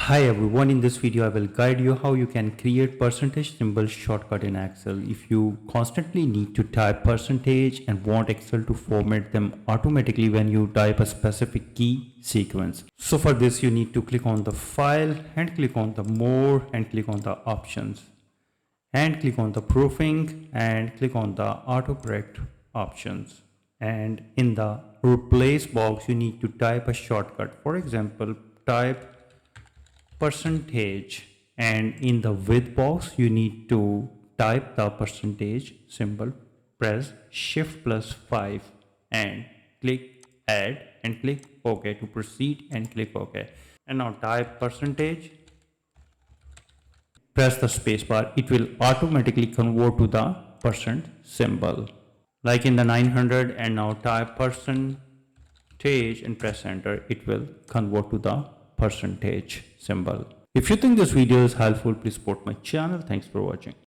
Hi everyone, in this video I will guide you how you can create percentage symbol shortcut in Excel. If you constantly need to type percentage and want Excel to format them automatically when you type a specific key sequence. So for this you need to click on the file and click on the more and click on the options and click on the proofing and click on the autocorrect options. And in the replace box you need to type a shortcut. For example, type percentage, and in the width box you need to type the percentage symbol, press shift plus 5 and click add and click OK to proceed and click OK. And now type percentage, press the space bar, it will automatically convert to the percent symbol like in the 900. And now type percentage and press enter, it will convert to the percentage symbol. If you think this video is helpful, please support my channel. Thanks for watching.